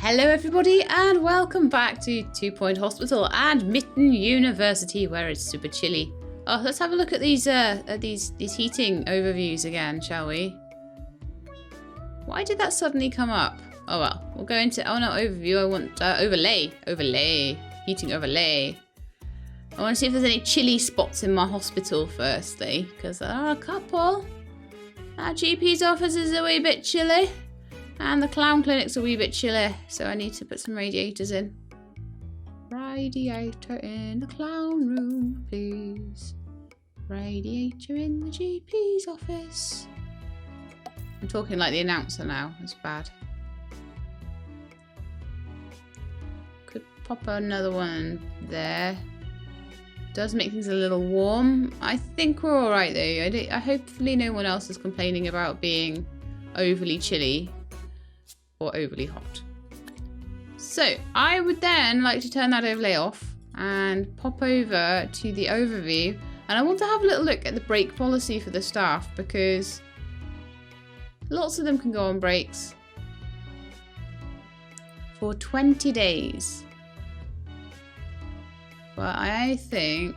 Hello everybody and welcome back to 2 Point Hospital and Mitten University where it's super chilly. Oh, let's have a look at these heating overviews again, shall we? Why did that suddenly come up? Oh well, we'll go into, oh no, overview, I want overlay, heating overlay. I want to see if there's any chilly spots in my hospital firstly, because there are a couple. Our GP's office is a wee bit chilly. And the clown clinic's a wee bit chilly, so I need to put some radiators in. Radiator in the clown room, please. Radiator in the GP's office. I'm talking like the announcer now, it's bad. Could pop another one there. Does make things a little warm. I think we're alright though. Hopefully no one else is complaining about being overly chilly. Or overly hot. So I would then like to turn that overlay off and pop over to the overview, and I want to have a little look at the break policy for the staff because lots of them can go on breaks for 20 days. But I think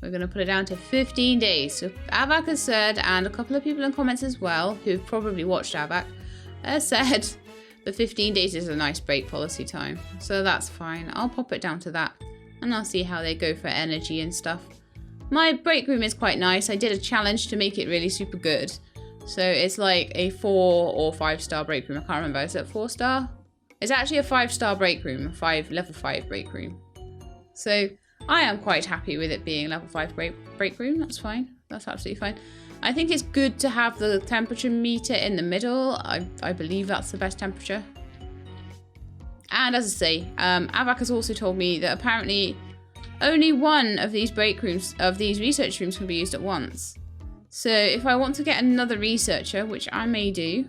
we're going to put it down to 15 days. So Avac has said, and a couple of people in comments as well, who've probably watched Avac, has said the 15 days is a nice break policy time. So that's fine. I'll pop it down to that. And I'll see how they go for energy and stuff. My break room is quite nice. I did a challenge to make it really super good. So it's like a 4 or 5 star break room. I can't remember. Is it 4 star? It's actually a 5 star break room. A level 5 break room. So I am quite happy with it being level 5 break room. That's fine. That's absolutely fine. I think it's good to have the temperature meter in the middle. I believe that's the best temperature. And as I say, Avac has also told me that apparently only one of these break rooms, of these research rooms, can be used at once. So if I want to get another researcher, which I may do,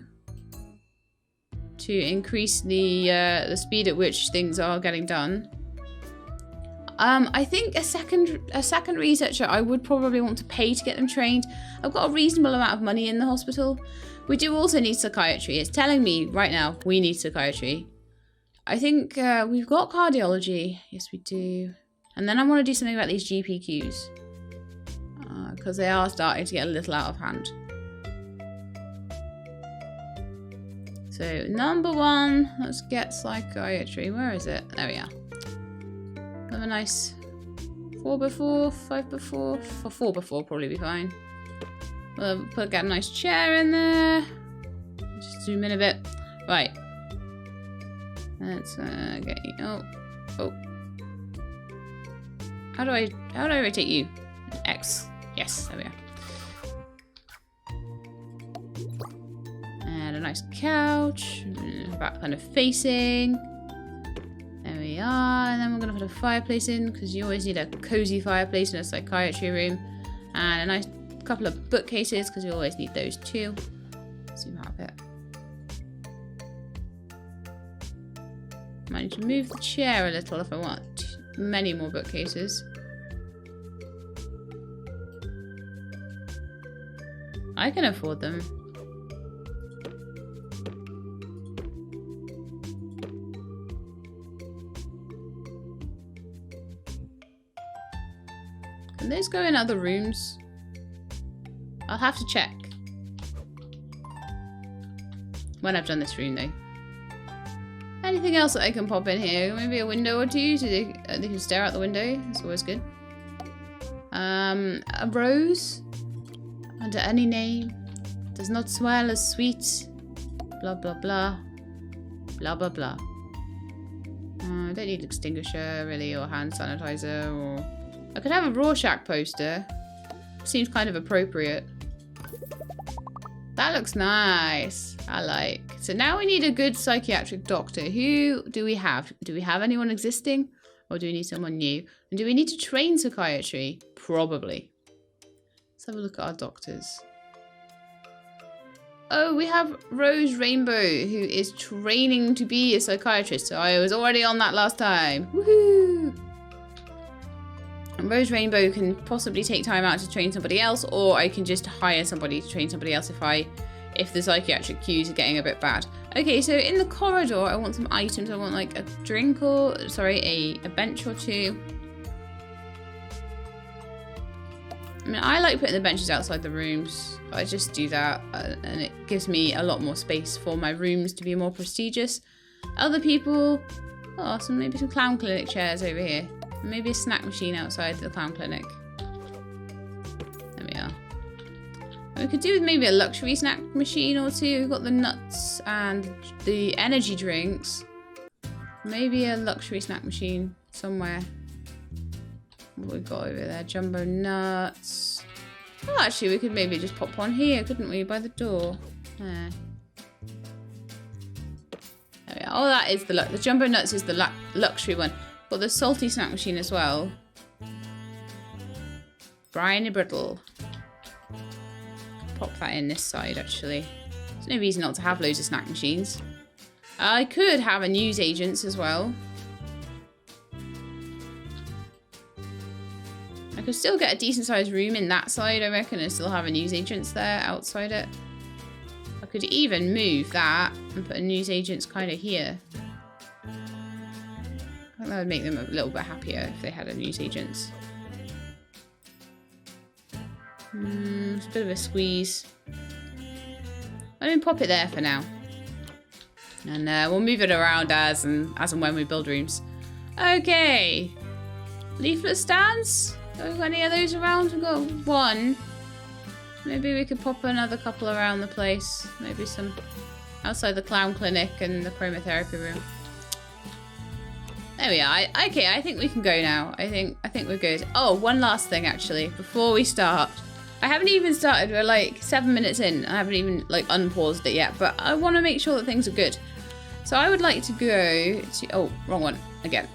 to increase the speed at which things are getting done, I think a second researcher I would probably want to pay to get them trained. I've got a reasonable amount of money in the hospital. We do also need psychiatry. It's telling me right now we need psychiatry. I think we've got cardiology. Yes, we do. And then I want to do something about these GP queues. Because they are starting to get a little out of hand. So, number 1, let's get psychiatry. Where is it? There we are. Have a nice 4x4, 5x4. For 4x4 probably be fine. We'll get a nice chair in there. Just zoom in a bit. Right. Let's get you. Oh. How do I rotate you? X. Yes, there we are. And a nice couch. Back kind of facing. There we are, and then we're going to put a fireplace in because you always need a cozy fireplace in a psychiatry room, and a nice couple of bookcases because you always need those too. Zoom out a bit. Might need to move the chair a little if I want many more bookcases. I can afford them. Can those go in other rooms? I'll have to check. When I've done this room though. Anything else that I can pop in here? Maybe a window or two so they can stare out the window. That's always good. A rose. Under any name. Does not smell as sweet. Blah blah blah. Blah blah blah. I don't need extinguisher really, or hand sanitizer, or I could have a Rorschach poster. Seems kind of appropriate. That looks nice. I like. So now we need a good psychiatric doctor. Who do we have? Do we have anyone existing? Or do we need someone new? And do we need to train psychiatry? Probably. Let's have a look at our doctors. Oh, we have Rose Rainbow, who is training to be a psychiatrist. So I was already on that last time. Woohoo! And Rose Rainbow can possibly take time out to train somebody else, or I can just hire somebody to train somebody else if the psychiatric queues are getting a bit bad. Okay, so in the corridor, I want some items. I want like a drink or, sorry, a bench or two. I mean, I like putting the benches outside the rooms. I just do that, and it gives me a lot more space for my rooms to be more prestigious. Other people, oh, maybe some clown clinic chairs over here. Maybe a snack machine outside the clown clinic. There we are. We could do with maybe a luxury snack machine or two. We've got the nuts and the energy drinks. Maybe a luxury snack machine somewhere. What we've got over there? Jumbo nuts. Oh, actually, we could maybe just pop one here, couldn't we? By the door. There. There we are. Oh, that is the jumbo nuts is the luxury one. Got the salty snack machine as well. Briny Brittle. Pop that in this side, actually. There's no reason not to have loads of snack machines. I could have a newsagents as well. I could still get a decent sized room in that side, I reckon, and still have a newsagents there outside it. I could even move that and put a newsagents kind of here. I think that would make them a little bit happier if they had a newsagents. It's a bit of a squeeze. I mean, pop it there for now. And we'll move it around as and when we build rooms. Okay. Leaflet stands? Have we got any of those around? We've got one. Maybe we could pop another couple around the place. Maybe some outside the clown clinic and the chromotherapy room. There we are. Okay, I think we can go now. I think we're good. Oh, one last thing actually before we start. I haven't even started. We're like 7 minutes in. I haven't even like unpaused it yet, but I want to make sure that things are good. So I would like to go to, oh, wrong one again.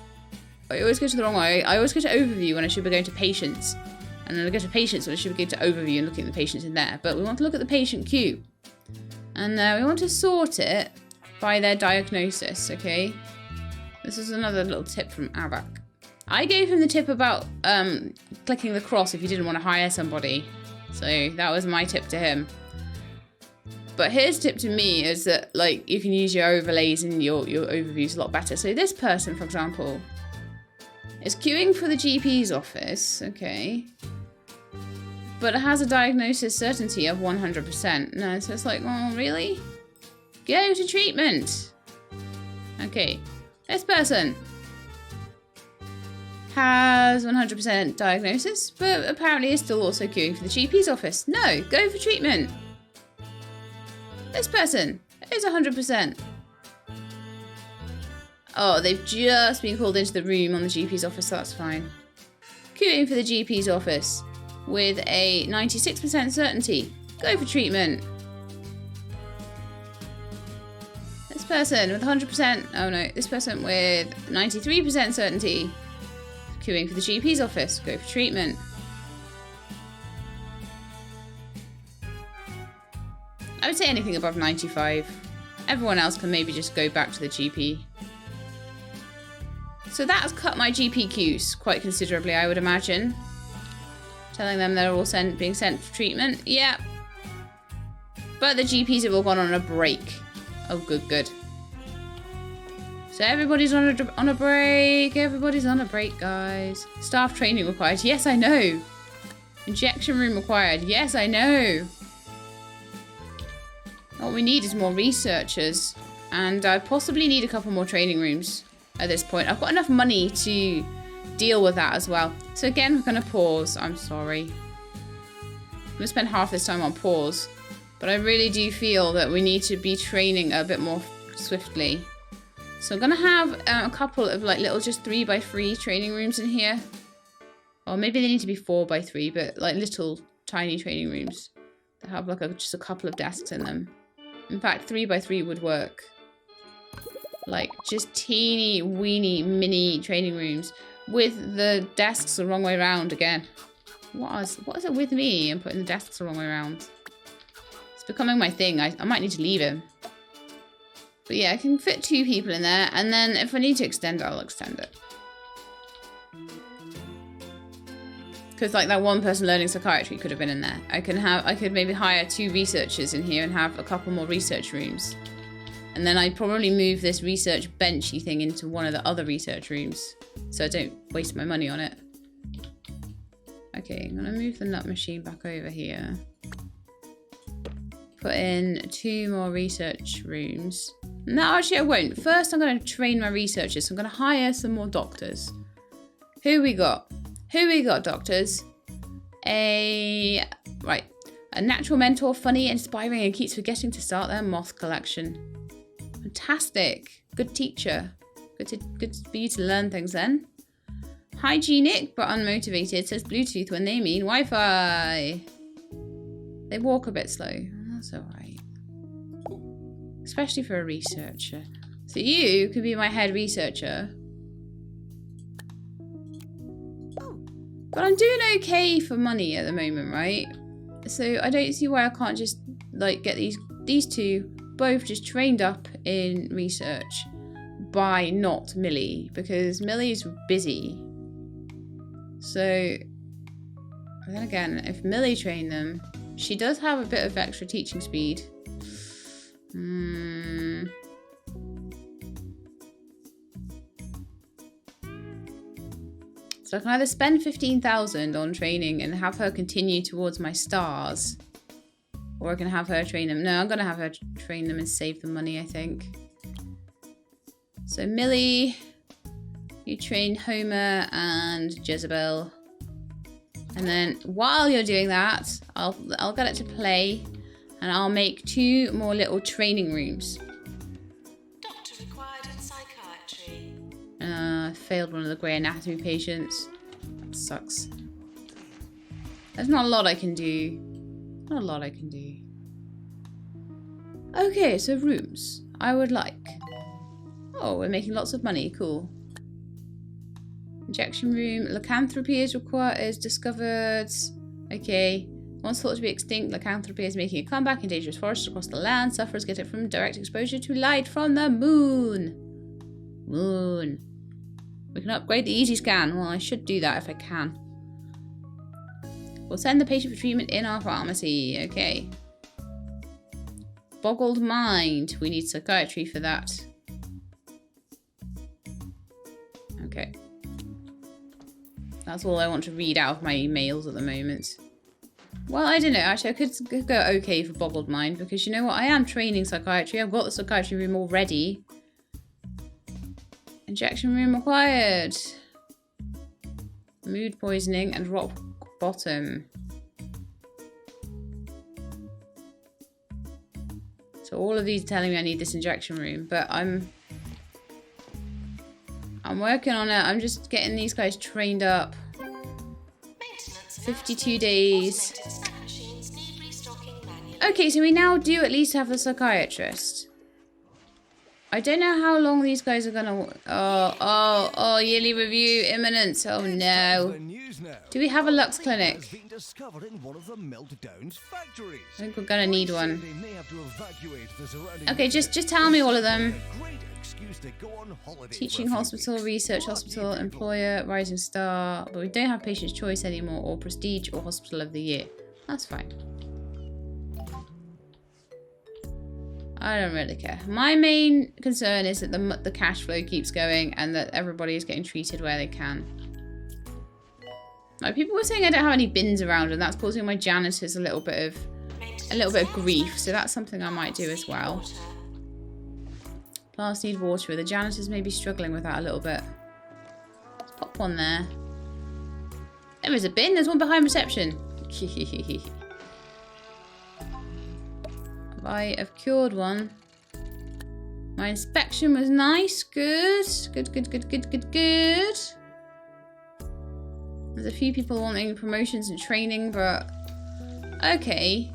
I always go to the wrong way. I always go to overview when I should be going to patients. And then I go to patients when I should be going to overview and looking at the patients in there. But we want to look at the patient queue. And we want to sort it by their diagnosis, okay? This is another little tip from Avak. I gave him the tip about clicking the cross if you didn't want to hire somebody. So that was my tip to him. But his tip to me is that like you can use your overlays and your overviews a lot better. So this person, for example, is queuing for the GP's office, okay, but it has a diagnosis certainty of 100%. No, so it's like, well, really? Go to treatment. Okay, this person has 100% diagnosis, but apparently is still also queuing for the GP's office. No, go for treatment. This person is 100%. Oh, they've just been called into the room on the GP's office, so that's fine. Queuing for the GP's office with a 96% certainty. Go for treatment. This person with 100%, oh no, this person with 93% certainty. Queuing for the GP's office. Go for treatment. I would say anything above 95. Everyone else can maybe just go back to the GP. So that has cut my GP queues quite considerably, I would imagine. Telling them they're all being sent for treatment. Yeah. But the GPs have all gone on a break. Oh, good. So everybody's on a break. Everybody's on a break, guys. Staff training required. Yes, I know. Injection room required. Yes, I know. What we need is more researchers. And I possibly need a couple more training rooms at this point. I've got enough money to deal with that as well. So again, we're going to pause. I'm sorry. I'm going to spend half this time on pause. But I really do feel that we need to be training a bit more swiftly. So I'm going to have a couple of like little just 3x3 training rooms in here. Or maybe they need to be 4x3, but like little tiny training rooms that have like just a couple of desks in them. In fact, 3x3 would work. Like just teeny weeny mini training rooms with the desks the wrong way around again. What is it with me and putting the desks the wrong way around? It's becoming my thing. I might need to leave him. But yeah, I can fit 2 people in there, and then if I need to extend it, I'll extend it. Because like that one person learning psychiatry could have been in there. I could maybe hire 2 researchers in here and have a couple more research rooms. And then I'd probably move this research benchy thing into one of the other research rooms, so I don't waste my money on it. Okay, I'm gonna move the nut machine back over here. Put in 2 more research rooms. No, actually I won't. First I'm gonna train my researchers. So I'm gonna hire some more doctors. Who we got? Who we got, doctors? Right. A natural mentor, funny, inspiring, and keeps forgetting to start their moth collection. Fantastic. Good teacher. Good for you to learn things then. Hygienic but unmotivated, says Bluetooth when they mean Wi-Fi. They walk a bit slow. That's alright. Especially for a researcher. So you could be my head researcher. But I'm doing okay for money at the moment, right? So I don't see why I can't just like get these 2 both just trained up in research by not Millie, because Millie's busy. So then again, if Millie trained them, she does have a bit of extra teaching speed. So I can either spend 15,000 on training and have her continue towards my stars, or I can have her train them. No, I'm going to have her train them and save the money, I think. So Millie, you train Homer and Jezebel. And then while you're doing that, I'll get it to play, and I'll make 2 more little training rooms. Doctor required in psychiatry. I failed one of the grey anatomy patients. That sucks. There's not a lot I can do. Not a lot I can do. Okay, so rooms. I would like. Oh, we're making lots of money. Cool. Injection room. Lycanthropy is discovered. Okay. Once thought to be extinct, lycanthropy is making a comeback in dangerous forests across the land. Sufferers get it from direct exposure to light from the moon. Moon. We can upgrade the easy scan. Well, I should do that if I can. We'll send the patient for treatment in our pharmacy. Okay. Boggled mind. We need psychiatry for that. Okay. That's all I want to read out of my emails at the moment. Well, I don't know. Actually, I could go okay for boggled mind, because you know what? I am training psychiatry. I've got the psychiatry room already. Injection room required. Mood poisoning and rock bottom. So all of these are telling me I need this injection room, but I'm working on it. I'm just getting these guys trained up. 52 days. Okay, so we now do at least have a psychiatrist. I don't know how long these guys are gonna... Oh, yearly review imminent. Oh no. Do we have a Lux clinic? I think we're gonna need one. Okay, just tell me all of them. Teaching hospital, research hospital, employer, rising star. But we don't have patient's choice anymore, or prestige, or hospital of the year. That's fine. I don't really care. My main concern is that the cash flow keeps going and that everybody is getting treated where they can. Like, people were saying I don't have any bins around, and that's causing my janitors a little bit of grief. So that's something I might do as well. Plants need water. The janitors may be struggling with that a little bit. Let's pop one there. There is a bin. There's one behind reception. I've cured one. My inspection was nice. Good. Good. There's a few people wanting promotions and training, but okay.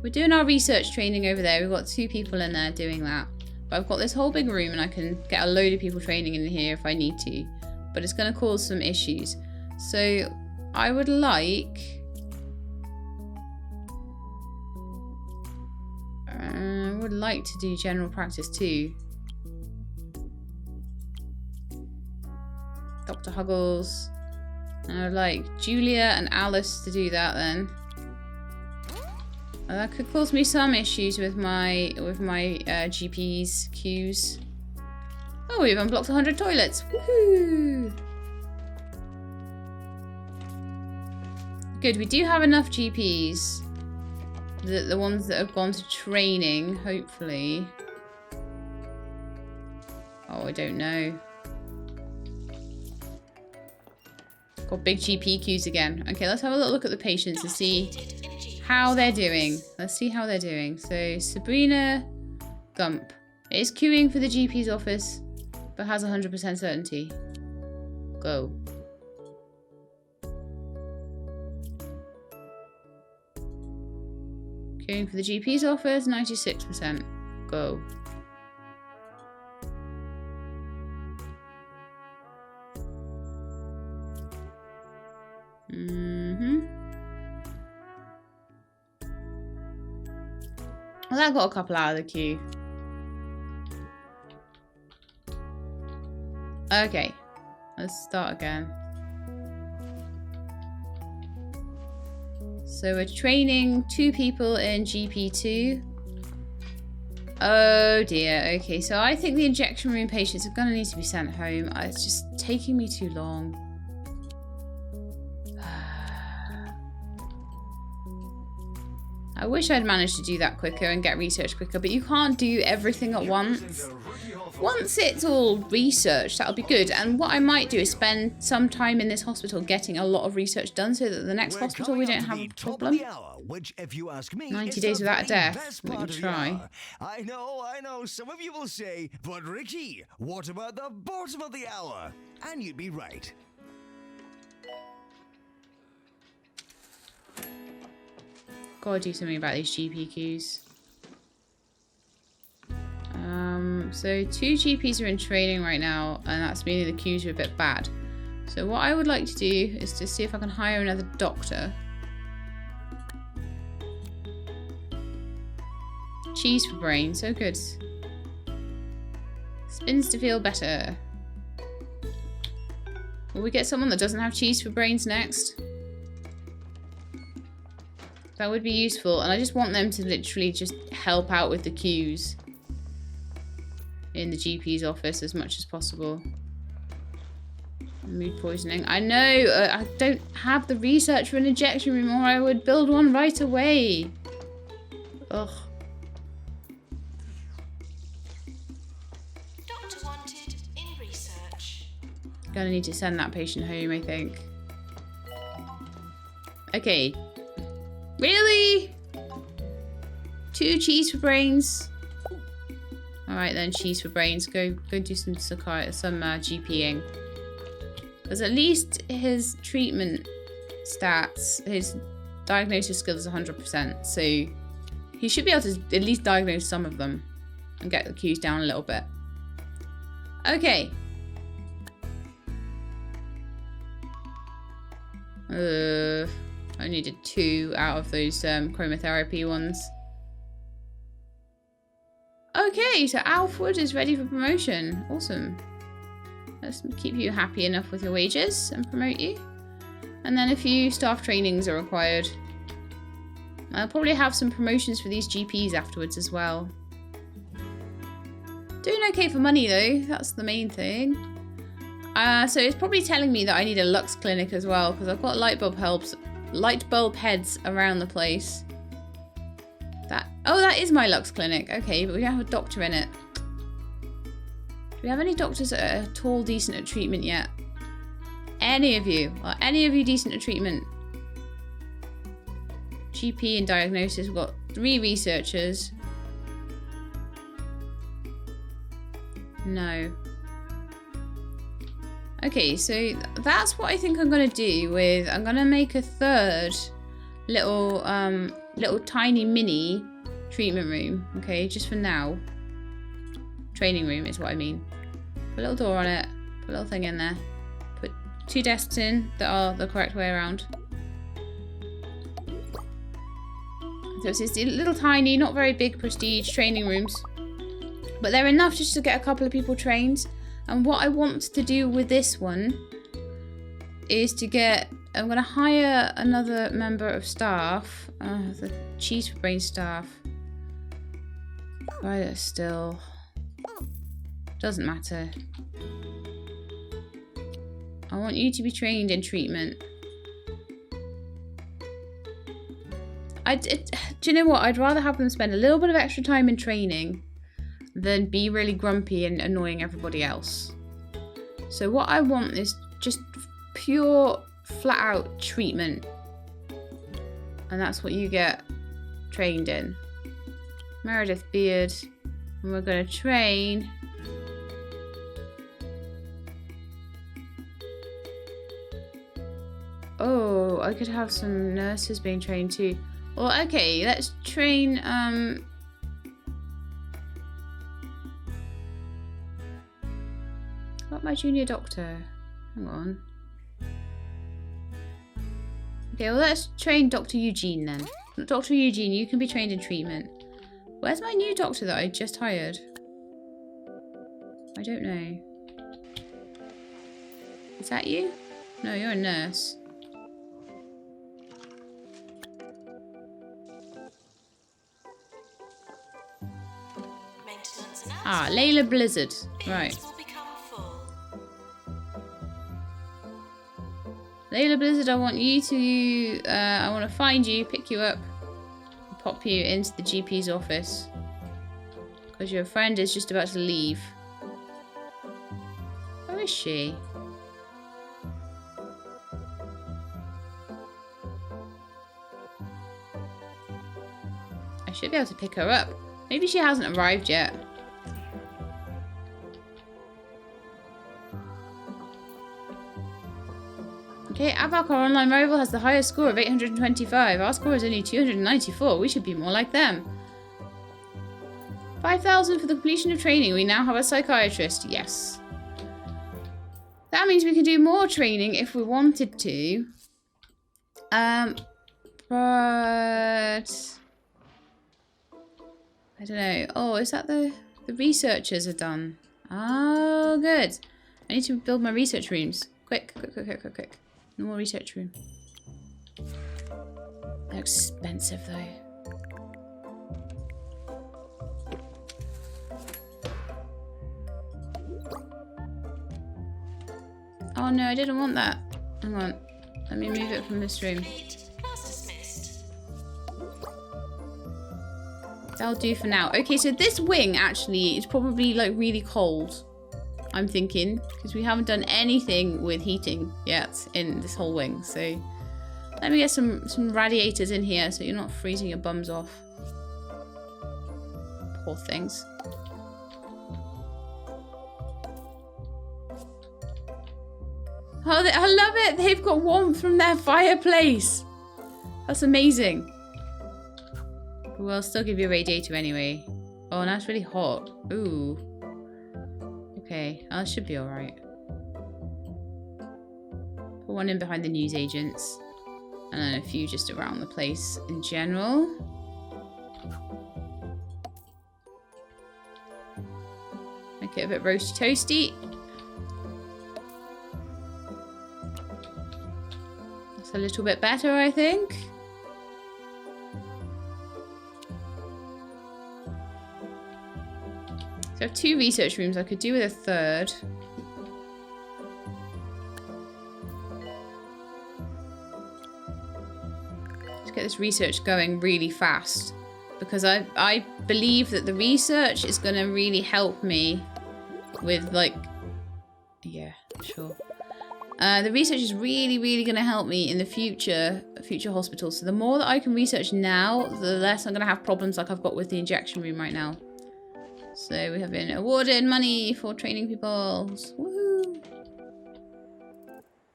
We're doing our research training over there. We've got 2 people in there doing that. But I've got this whole big room and I can get a load of people training in here if I need to. But it's going to cause some issues. So I would like... to do general practice too. Dr. Huggles. And I would like Julia and Alice to do that then. That could cause me some issues with my GP's queues. Oh, we've unblocked 100 toilets. Woohoo! Good, we do have enough GPs. The ones that have gone to training, hopefully. Oh, I don't know. Got big GP queues again. Okay, let's have a little look at the patients and see how they're doing. Let's see how they're doing. So, Sabrina Gump is queuing for the GP's office, but has 100% certainty. Go. Queuing for the GP's office, 96%. Go. Well, that got a couple out of the queue. Okay, let's start again. So we're training 2 people in GP2. Oh dear, okay, so I think the injection room patients are going to need to be sent home. It's just taking me too long. I wish I'd managed to do that quicker and get research quicker, but you can't do everything at once. Once it's all researched, that'll be good. And what I might do is spend some time in this hospital getting a lot of research done so that the next hospital we don't have a problem. 90 days without a death. We can try. I know. Some of you will say, but Ricky, what about the bottom of the hour? And you'd be right. Gotta do something about these GP queues. So 2 GPs are in training right now, and that's meaning the queues are a bit bad. So what I would like to do is to see if I can hire another doctor. Cheese for brain, so good. Spins to feel better. Will we get someone that doesn't have cheese for brains next? That would be useful, and I just want them to literally just help out with the queues in the GP's office as much as possible. Mood poisoning. I know, I don't have the research for an injection room, or I would build one right away. Ugh. Doctor wanted in research. Gonna need to send that patient home, I think. Okay. Really? 2 cheese for brains. Alright then, cheese for brains. Go do some GPing. Because at least his treatment stats, his diagnosis skill is 100%. So he should be able to at least diagnose some of them and get the queues down a little bit. Okay. I only did 2 out of those chromotherapy ones. Okay, so Alfred is ready for promotion. Awesome. Let's keep you happy enough with your wages and promote you. And then a few staff trainings are required. I'll probably have some promotions for these GPs afterwards as well. Doing okay for money though, that's the main thing. So it's probably telling me that I need a Lux clinic as well, because I've got light bulb heads around the place. Oh, that is my Lux clinic. Okay, but we don't have a doctor in it. Do we have any doctors that are at all decent at treatment yet? Any of you? Are any of you decent at treatment? GP and diagnosis. We've got 3 researchers. No. Okay, so that's what I think I'm going to do with... I'm going to make a 3rd little tiny mini treatment room. Okay, just for now. Training room is what I mean. Put a little door on it. Put a little thing in there. Put 2 desks in that are the correct way around. So it's these little tiny, not very big prestige training rooms. But they're enough just to get a couple of people trained. And what I want to do with this one is to get I'm gonna hire another member of staff. The cheese for brain staff. Right, still doesn't matter. I want you to be trained in treatment. Do you know what? I'd rather have them spend a little bit of extra time in training than be really grumpy and annoying everybody else. So what I want is just pure, flat out treatment. And that's what you get trained in. Meredith Beard. And we're going to train. Oh, I could have some nurses being trained too. Well, okay, let's train, what my junior doctor? Hang on. Okay, well, let's train Dr. Eugene then. Dr. Eugene, you can be trained in treatment. Where's my new doctor that I just hired? I don't know. Is that you? No, you're a nurse. Ah, Layla Blizzard. Right. Layla Blizzard, I want you to, I want to find you, pick you up, and pop you into the GP's office. Because your friend is just about to leave. Where is she? I should be able to pick her up. Maybe she hasn't arrived yet. Okay, Abac, our online rival, has the highest score of 825. Our score is only 294. We should be more like them. 5,000 for the completion of training. We now have a psychiatrist. Yes. That means we can do more training if we wanted to. But I don't know. Oh, is that the researchers are done? Oh, good. I need to build my research rooms. Quick, quick, quick, quick, quick, quick. No more research room. They're expensive though. Oh no, I didn't want that. Hang on. Let me move it from this room. That'll do for now. Okay, so this wing actually is probably like really cold. I'm thinking, because we haven't done anything with heating yet in this whole wing. So let me get some radiators in here so you're not freezing your bums off. Poor things. Oh, I love it. They've got warmth from their fireplace. That's amazing. We'll still give you a radiator anyway. Oh, now it's really hot. Ooh. Okay, that should be alright. Put one in behind the newsagents. And then a few just around the place in general. Make it a bit roasty toasty. That's a little bit better, I think. So I have 2 research rooms. I could do with a 3rd. Let's get this research going really fast. Because I believe that the research is going to really help me with, like... Yeah, sure. The research is really, really going to help me in the future hospitals. So the more that I can research now, the less I'm going to have problems like I've got with the injection room right now. So we have been awarded money for training people. Woohoo!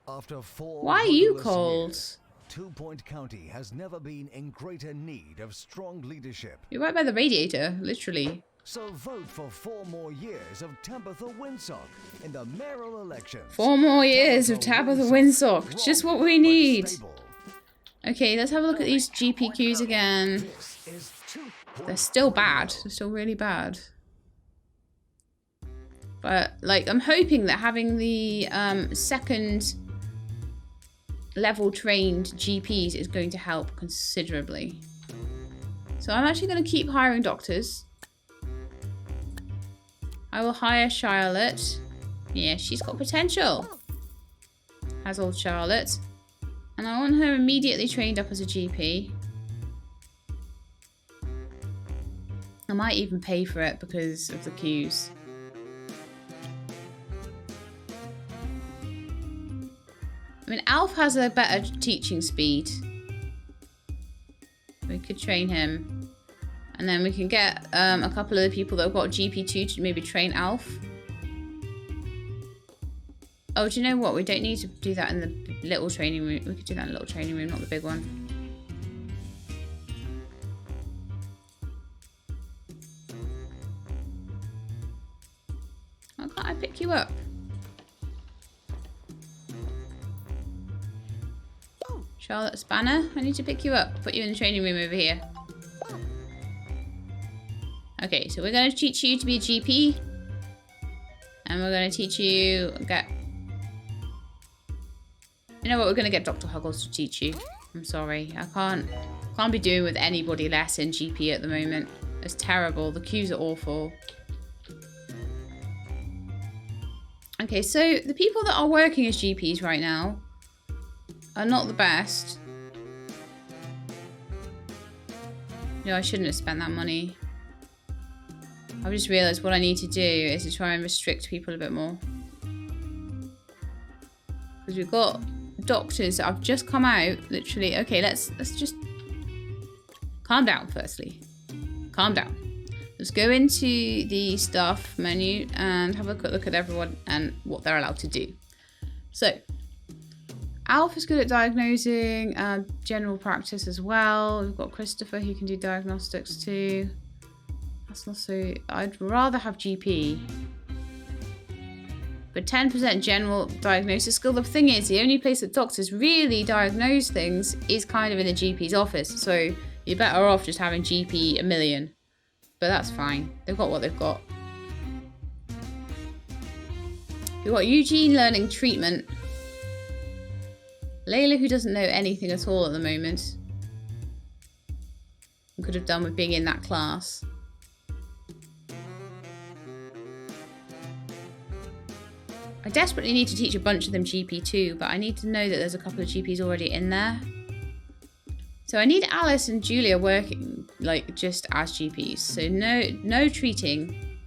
After 4 Why are you rigorous cold? years, 2 Point County has never been in greater need of strong leadership. You're right by the radiator, literally. So vote for 4 more years of Tabitha Winsock in the mayoral elections. 4 more years of Tabitha Winsock. Just what we need. Stable. Okay, let's have a look at these GPQs again. This is 2 They're still bad. They're still really bad. But, like, I'm hoping that having the second level trained GPs is going to help considerably. So I'm actually going to keep hiring doctors. I will hire Charlotte. Yeah, she's got potential. Has old Charlotte. And I want her immediately trained up as a GP. I might even pay for it because of the queues. I mean, Alf has a better teaching speed. We could train him. And then we can get a couple of the people that have got GP2 to maybe train Alf. Oh, do you know what? We don't need to do that in the little training room. We could do that in the little training room, not the big one. Why can't I pick you up? Charlotte Spanner, I need to pick you up. Put you in the training room over here. Okay, so we're going to teach you to be a GP. And we're going to teach you... You know what? We're going to get Dr. Huggles to teach you. I'm sorry. I can't be doing with anybody less in GP at the moment. It's terrible. The queues are awful. Okay, so the people that are working as GPs right now are not the best. No, I shouldn't have spent that money. I've just realised what I need to do is to try and restrict people a bit more. Because we've got doctors that have just come out, literally. Okay, let's just calm down firstly. Calm down. Let's go into the staff menu and have a quick look at everyone and what they're allowed to do. So, Alf is good at diagnosing, general practice as well. We've got Christopher who can do diagnostics too. That's not so... I'd rather have GP. But 10% general diagnosis skill. The thing is, the only place that doctors really diagnose things is kind of in the GP's office. So you're better off just having GP a million. But that's fine. They've got what they've got. We've got Eugene learning treatment. Layla, who doesn't know anything at all at the moment. And could have done with being in that class. I desperately need to teach a bunch of them GP too, but I need to know that there's a couple of GPs already in there. So I need Alice and Julia working like just as GPs. So no treating,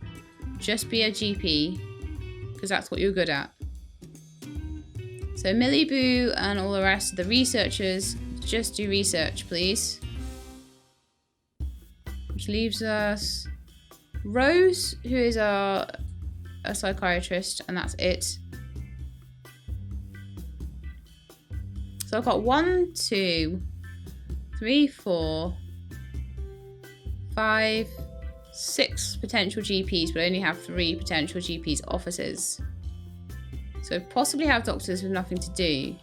just be a GP, because that's what you're good at. So Millie Boo and all the rest of the researchers, just do research, please. Which leaves us Rose, who is a psychiatrist, and that's it. So I've got 1, 2, 3, 4, 5, 6 potential GPs, but I only have 3 potential GPs offices. So possibly have doctors with nothing to do.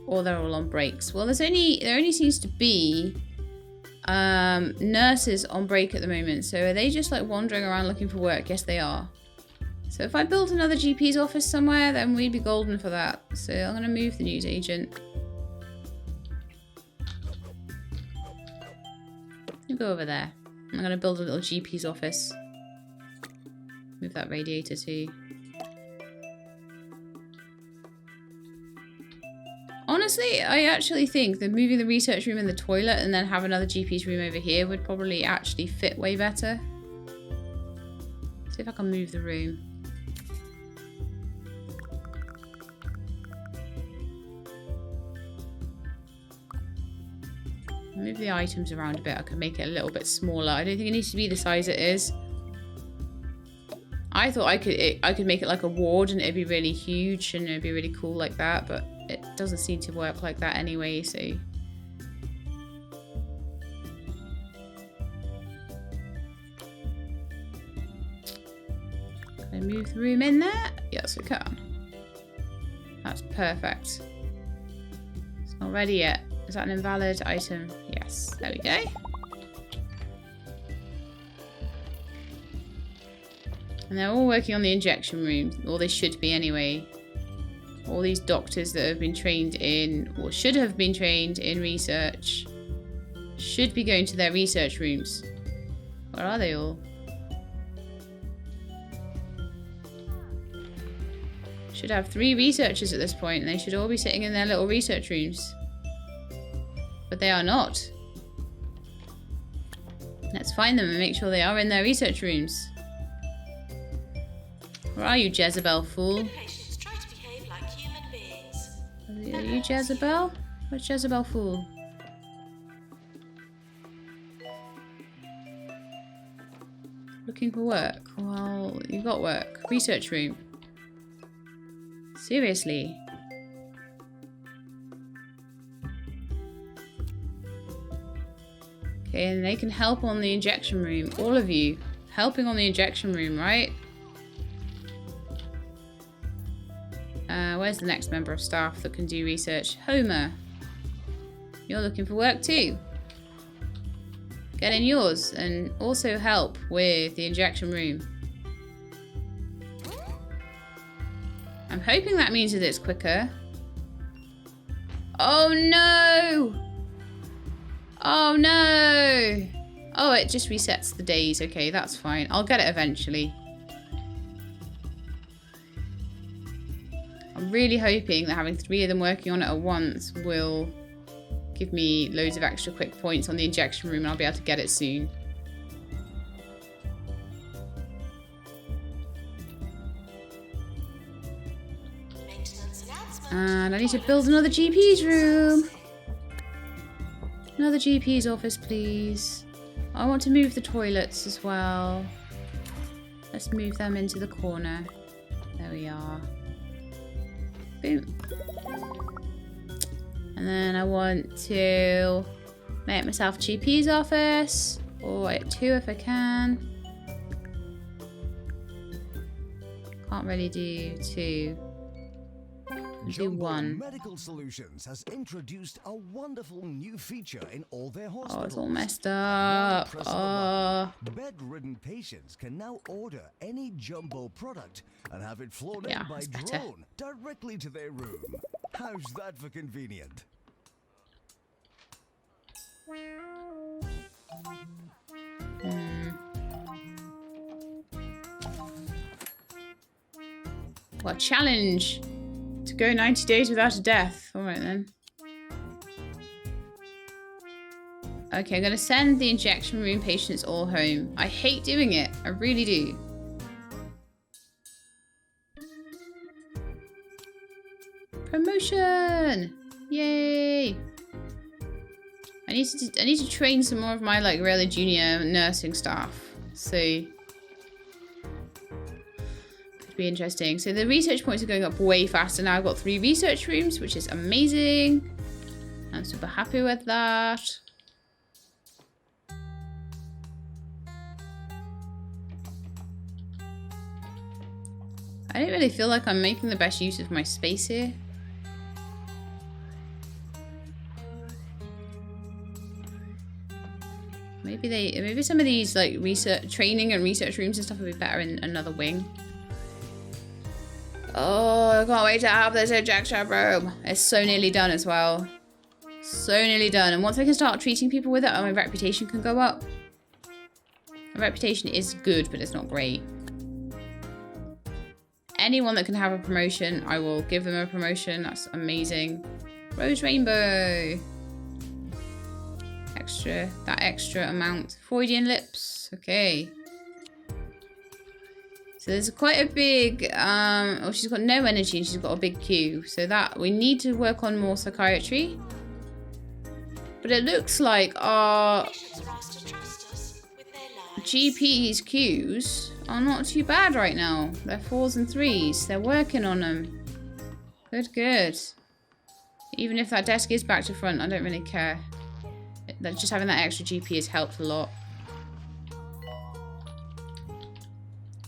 Or they're all on breaks. Well, there only seems to be nurses on break at the moment. So are they just like wandering around looking for work? Yes, they are. So if I built another GP's office somewhere, then we'd be golden for that. So I'm going to move the news agent. You go over there. I'm going to build a little GP's office. Move that radiator too. Honestly, I actually think that moving the research room in the toilet and then have another GP's room over here would probably actually fit way better. See if I can move the room. Move the items around a bit. I can make it a little bit smaller. I don't think it needs to be the size it is. I thought I could make it like a ward and it'd be really huge and it'd be really cool like that, but it doesn't seem to work like that anyway, so... Can I move the room in there? Yes, we can. That's perfect. It's not ready yet. Is that an invalid item? Yes, there we go. And they're all working on the injection room, or they should be anyway. All these doctors that have been trained in, or should have been trained in research, should be going to their research rooms. Where are they all? Should have 3 researchers at this point, and they should all be sitting in their little research rooms. But they are not. Let's find them and make sure they are in their research rooms. Where are you, Jezebel fool? Good patients try to behave like human beings. Are you Jezebel? Where's Jezebel fool? Looking for work. Well, you've got work. Research room. Seriously. Okay, and they can help on the injection room. All of you. Helping on the injection room, right? Where's the next member of staff that can do research? Homer. You're looking for work too. Get in yours and also help with the injection room. I'm hoping that means that it's quicker. Oh no! Oh no! Oh, it just resets the days. Okay, that's fine. I'll get it eventually. I'm really hoping that having 3 of them working on it at once will give me loads of extra quick points on the injection room and I'll be able to get it soon. And I need to build another GP's room. Another GP's office, please. I want to move the toilets as well. Let's move them into the corner. There we are. Boom. And then I want to make myself GP's office. Or 2 if I can. Can't really do 2. Do Jumbo 1. Medical Solutions has introduced a wonderful new feature in all their hospitals. Oh, it's all messed up. One press of a button, bedridden patients can now order any Jumbo product and have it flown Yeah, in by that's better. drone directly to their room. How's that for convenient? What a challenge to go 90 days without a death. Alright then. Okay, I'm going to send the injection room patients all home. I hate doing it. I really do. Promotion! Yay! I need to train some more of my like really junior nursing staff. So could be interesting. So the research points are going up way faster now. I've got 3 research rooms, which is amazing. I'm super happy with that. I don't really feel like I'm making the best use of my space here. Maybe some of these like research training and research rooms and stuff would be better in another wing. Oh, I can't wait to have this injection room. It's so nearly done as well. So nearly done. And once I can start treating people with it, my reputation can go up. My reputation is good, but it's not great. Anyone that can have a promotion, I will give them a promotion. That's amazing. Rose Rainbow. That extra amount. Freudian lips. Okay. So there's quite a big, oh, she's got no energy and she's got a big queue. So that, we need to work on more psychiatry. But it looks like our GP's queues are not too bad right now. They're 4s and 3s. They're working on them. Good, good. Even if that desk is back to front, I don't really care. Just having that extra GP has helped a lot.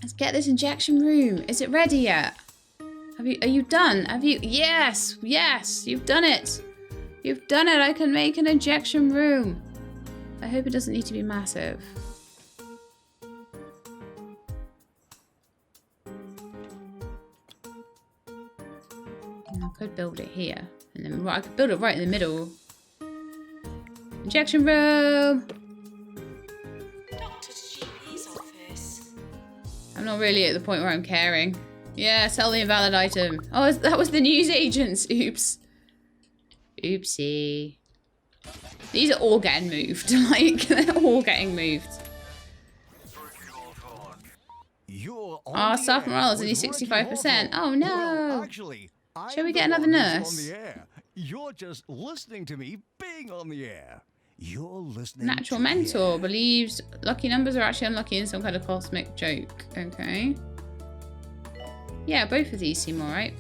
Let's get this injection room. Is it ready yet? Are you done? Have you? Yes, yes, you've done it. You've done it. I can make an injection room. I hope it doesn't need to be massive. build it here. And then I could build it right in the middle. Injection room! Doctor's GP's office. I'm not really at the point where I'm caring. Yeah, sell the invalid item. Oh, that was the newsagents. Oops. Oopsie. These are all getting moved. Like, they're all getting moved. Our staff morale is only 65%. Oh no. Well, actually, Shall we get another nurse? On the air. You're just listening to me being on the air. You're listening. Natural to mentor believes lucky numbers are actually unlucky in some kind of cosmic joke. Okay. Yeah, both of these seem alright.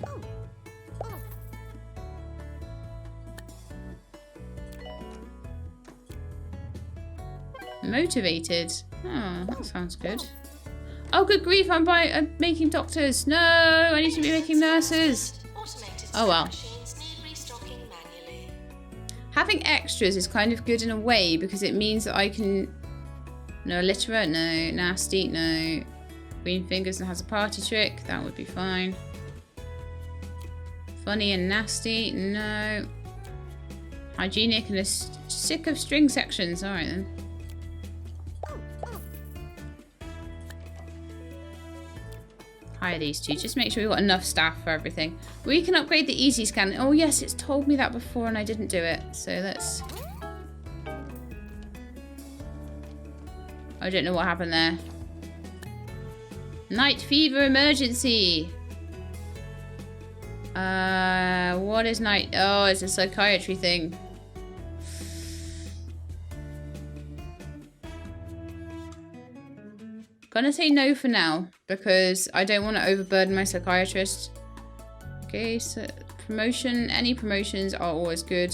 Motivated. Oh, that sounds good. Oh, good grief, I'm making doctors. No, I need to be making nurses. Oh, well. Having extras is kind of good in a way because it means that I can... No, illiterate, no. Nasty, no. Green fingers and has a party trick. That would be fine. Funny and nasty, no. Hygienic and sick of string sections. Alright then. Hire these two. Just make sure we've got enough staff for everything. We can upgrade the easy scan. Oh yes, it's told me that before and I didn't do it. So let's... I don't know what happened there. Night fever emergency. What is night? Oh, it's a psychiatry thing. Gonna say no for now because I don't want to overburden my psychiatrist. Okay, so promotion. Any promotions are always good.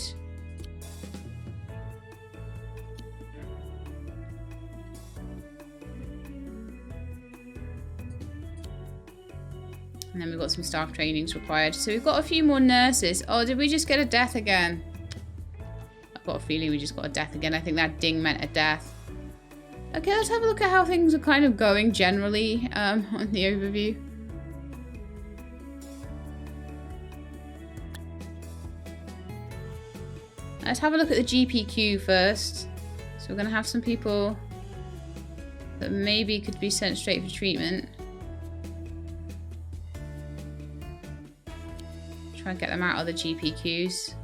And then we've got some staff trainings required. So we've got a few more nurses. Oh, did we just get a death again? I've got a feeling we just got a death again. I think that ding meant a death. Okay, let's have a look at how things are kind of going generally on the overview. Let's have a look at the GP queue first. So we're going to have some people that maybe could be sent straight for treatment. Try and get them out of the GP queues.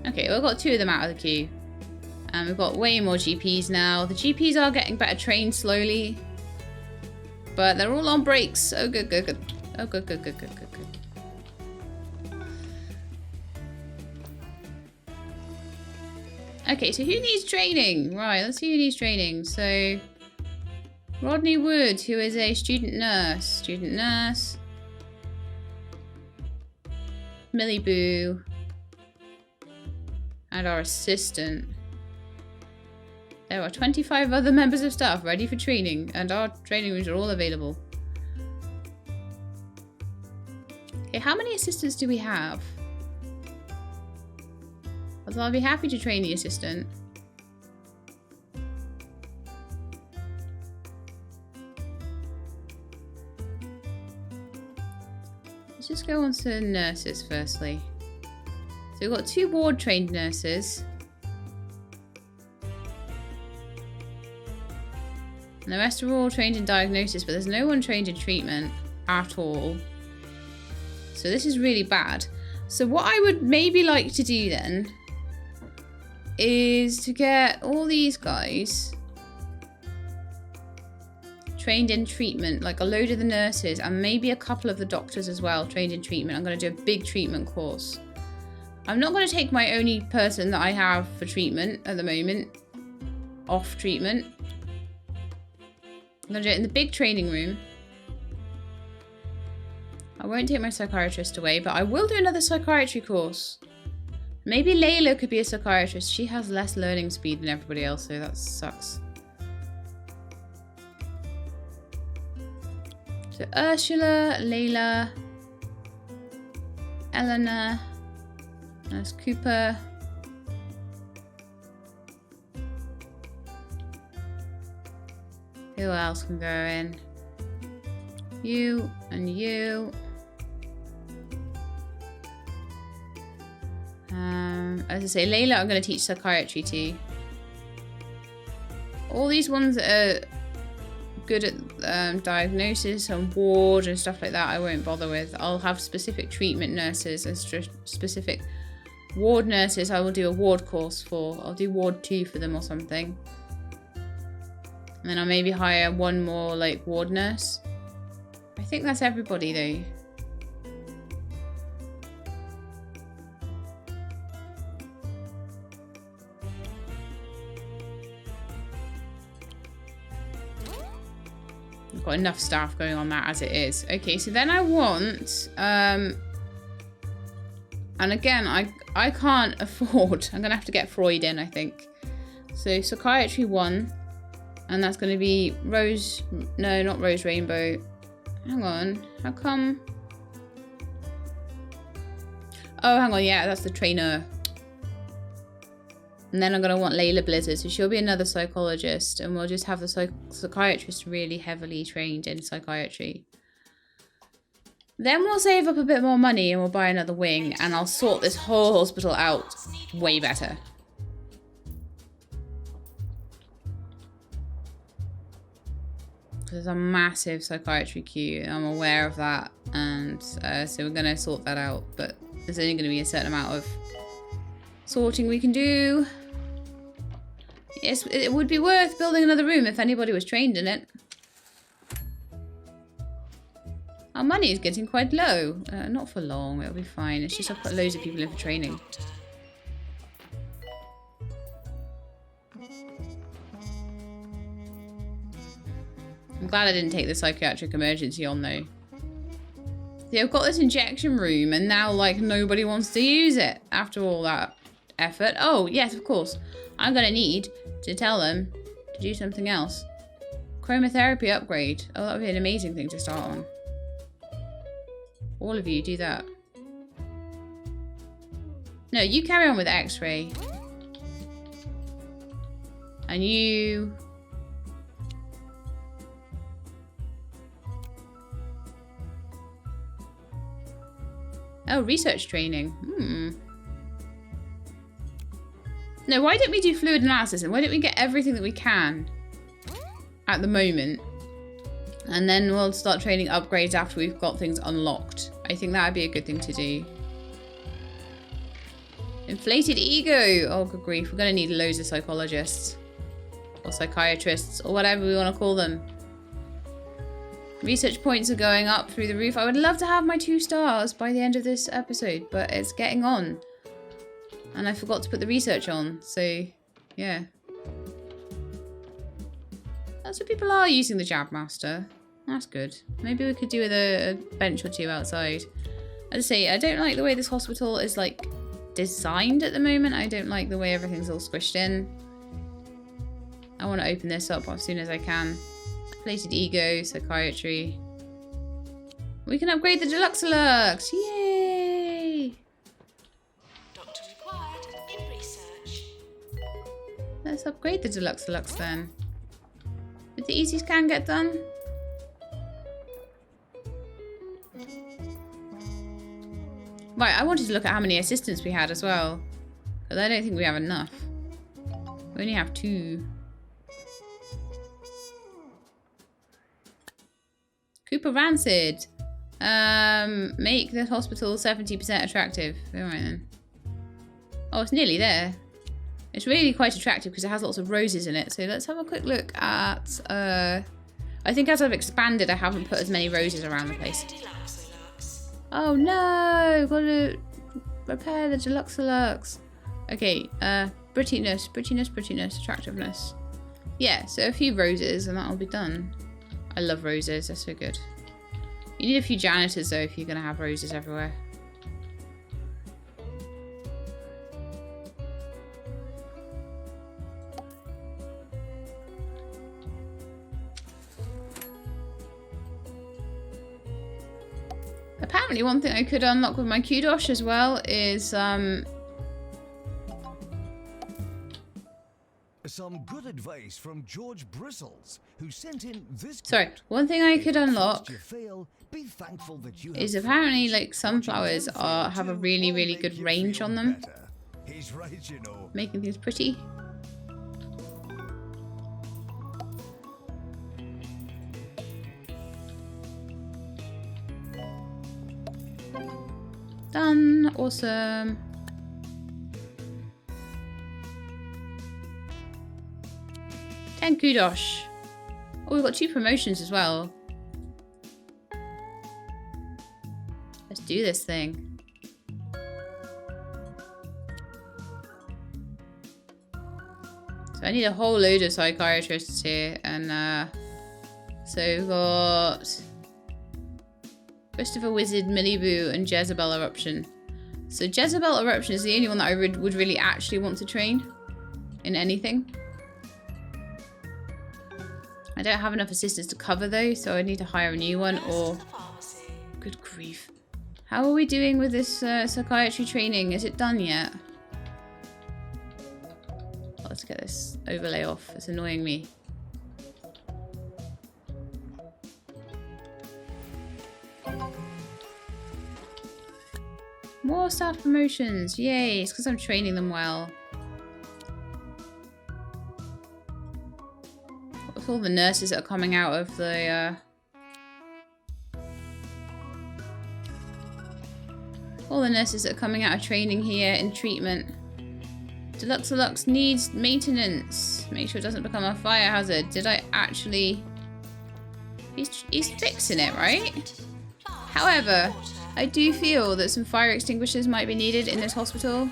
Okay, we've got two of them out of the queue. And we've got way more GPs now. The GPs are getting better trained slowly. But they're all on breaks. Oh, good, good, good. Oh, good, good, good, good, good, good. Okay, so who needs training? Right, let's see who needs training. So, Rodney Wood, who is a student nurse. Student nurse. Millie Boo. And our assistant. There are 25 other members of staff ready for training, and our training rooms are all available. Okay, how many assistants do we have? Although I'll be happy to train the assistant. Let's just go on to nurses firstly. So we've got 2 ward-trained nurses. And the rest are all trained in diagnosis, but there's no one trained in treatment at all. So this is really bad. So what I would maybe like to do then is to get all these guys trained in treatment, like a load of the nurses and maybe a couple of the doctors as well trained in treatment. I'm going to do a big treatment course. I'm not going to take my only person that I have for treatment at the moment off treatment. I'm going to do it in the big training room. I won't take my psychiatrist away, but I will do another psychiatry course. Maybe Layla could be a psychiatrist. She has less learning speed than everybody else, so that sucks. So Ursula, Layla, Eleanor, Nurse Cooper, Who else can go in? You and you. As I say, Layla, I'm going to teach psychiatry to. All these ones that are good at diagnosis and ward and stuff like that, I won't bother with. I'll have specific treatment nurses and specific ward nurses. I will do a ward course for. I'll do ward 2 for them or something. And then I'll maybe hire one more like ward nurse. I think that's everybody though. I've got enough staff going on that as it is. Okay, so then I want, and again, I can't afford, I'm gonna have to get Freud in, I think. So psychiatry 1, and that's gonna be Rose, no, not Rose Rainbow. Hang on, how come? Oh, hang on, yeah, that's the trainer. And then I'm going to want Layla Blizzard, so she'll be another psychologist, and we'll just have the psychiatrist really heavily trained in psychiatry. Then we'll save up a bit more money and we'll buy another wing, and I'll sort this whole hospital out way better. There's a massive psychiatry queue, I'm aware of that, and so we're going to sort that out, but there's only going to be a certain amount of sorting we can do. Yes, it would be worth building another room if anybody was trained in it. Our money is getting quite low. Not for long, it'll be fine. It's just I've put loads of people in for training. I'm glad I didn't take the psychiatric emergency on though. See, I've got this injection room and now like nobody wants to use it after all that effort. Oh, yes, of course. I'm going to need to tell them to do something else. Chromotherapy upgrade. Oh, that would be an amazing thing to start on. All of you do that. No, you carry on with X-ray. And you... Oh, research training. No, why don't we do fluid analysis and why don't we get everything that we can at the moment? And then we'll start training upgrades after we've got things unlocked. I think that would be a good thing to do. Inflated ego. Oh, good grief. We're going to need loads of psychologists. Or psychiatrists. Or whatever we want to call them. Research points are going up through the roof. I would love to have my 2 stars by the end of this episode. But it's getting on. And I forgot to put the research on. So, yeah. So people are using the Jab Master. That's good. Maybe we could do with a bench or 2 outside. As I say, I don't like the way this hospital is like designed at the moment. I don't like the way everything's all squished in. I want to open this up as soon as I can. Plated ego, psychiatry. We can upgrade the Deluxelux. Yay! Doctor required in research. Let's upgrade the Deluxelux then. Did the easy scan get done? Right, I wanted to look at how many assistants we had as well. But I don't think we have enough. We only have 2. Cooper Rancid. Make the hospital 70% attractive. Alright then. Oh, it's nearly there. It's really quite attractive because it has lots of roses in it. So let's have a quick look at... I think as I've expanded, I haven't put as many roses around the place. Oh no! Got to repair the Deluxelux. Okay, prettiness, attractiveness. Yeah, so a few roses and that'll be done. I love roses, they're so good. You need a few janitors though if you're going to have roses everywhere. Apparently one thing I could unlock with my Kudosh as well is some good advice from George Bristles, who sent in this Sorry, quote. one thing I could If at unlock first you fail, be thankful that you is have apparently failed. like sunflowers What you then fail have a to really, will really make good you range feel on them, better. He's right, you know. making things pretty. Done. Awesome. Ten kudos. Oh, we've got 2 promotions as well. Let's do this thing. So I need a whole load of psychiatrists here, and so we've got Christopher Wizard, Millie Boo, and Jezebel Eruption. So Jezebel Eruption is the only one that I would really actually want to train in anything. I don't have enough assistants to cover though, so I need to hire a new one or... Good grief. How are we doing with this psychiatry training? Is it done yet? Oh, let's get this overlay off. It's annoying me. More staff promotions. Yay, it's because I'm training them well. With all the nurses that are coming out of the all the nurses that are coming out of training here in treatment. Deluxe needs maintenance. Make sure it doesn't become a fire hazard. Did I actually... He's fixing it, right? However, I do feel that some fire extinguishers might be needed in this hospital.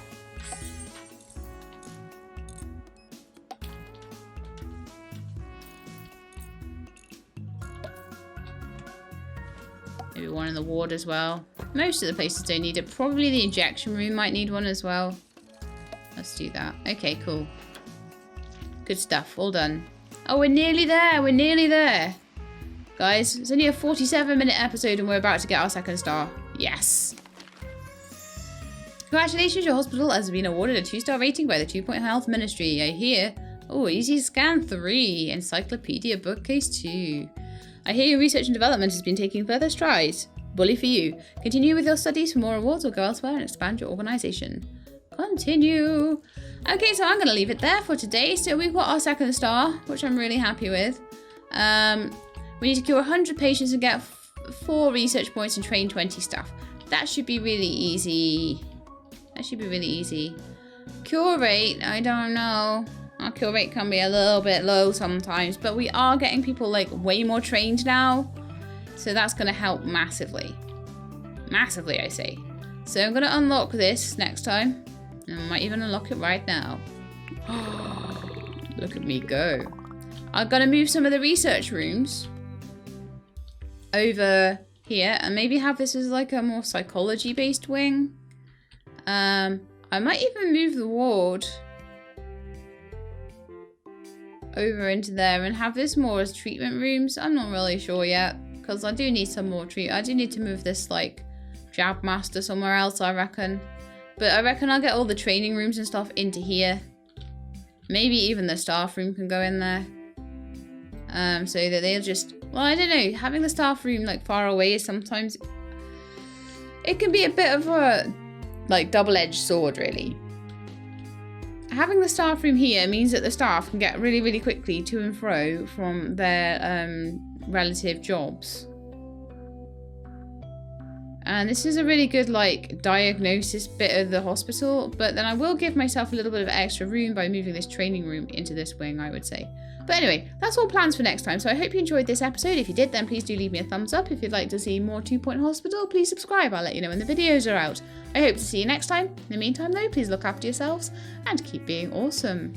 Maybe one in the ward as well. Most of the places don't need it. Probably the injection room might need one as well. Let's do that. Okay, cool. Good stuff. All done. Oh, we're nearly there. We're nearly there. Guys, it's only a 47-minute episode and we're about to get our 2nd star. Yes. Congratulations, your hospital has been awarded a 2-star rating by the 2-Point Health Ministry. I hear. Oh, Easy Scan 3. Encyclopedia Bookcase 2. I hear your research and development has been taking further strides. Bully for you. Continue with your studies for more awards or go elsewhere and expand your organisation. Continue. Okay, so I'm going to leave it there for today. So we've got our 2nd star, which I'm really happy with. We need to cure 100 patients and get 4 research points and train 20 staff. That should be really easy. That should be really easy. Cure rate, I don't know. Our cure rate can be a little bit low sometimes, but we are getting people like way more trained now. So that's going to help massively. Massively, I say. So I'm going to unlock this next time. And I might even unlock it right now. Look at me go. I'm going to move some of the research rooms over here and maybe have this as like a more psychology based wing. I might even move the ward over into there and have this more as treatment rooms. I'm not really sure yet because I do need some more I do need to move this like jab master somewhere else, I reckon. But I reckon I'll get all the training rooms and stuff into here. Maybe even the staff room can go in there. So that they'll just... Well, I don't know. Having the staff room like far away is sometimes... It can be a bit of a like double-edged sword, really. Having the staff room here means that the staff can get really, really quickly to and fro from their relative jobs. And this is a really good like diagnosis bit of the hospital, but then I will give myself a little bit of extra room by moving this training room into this wing, I would say. But anyway, that's all plans for next time. So I hope you enjoyed this episode. If you did, then please do leave me a thumbs up. If you'd like to see more 2-Point Hospital, please subscribe. I'll let you know when the videos are out. I hope to see you next time. In the meantime though, please look after yourselves and keep being awesome.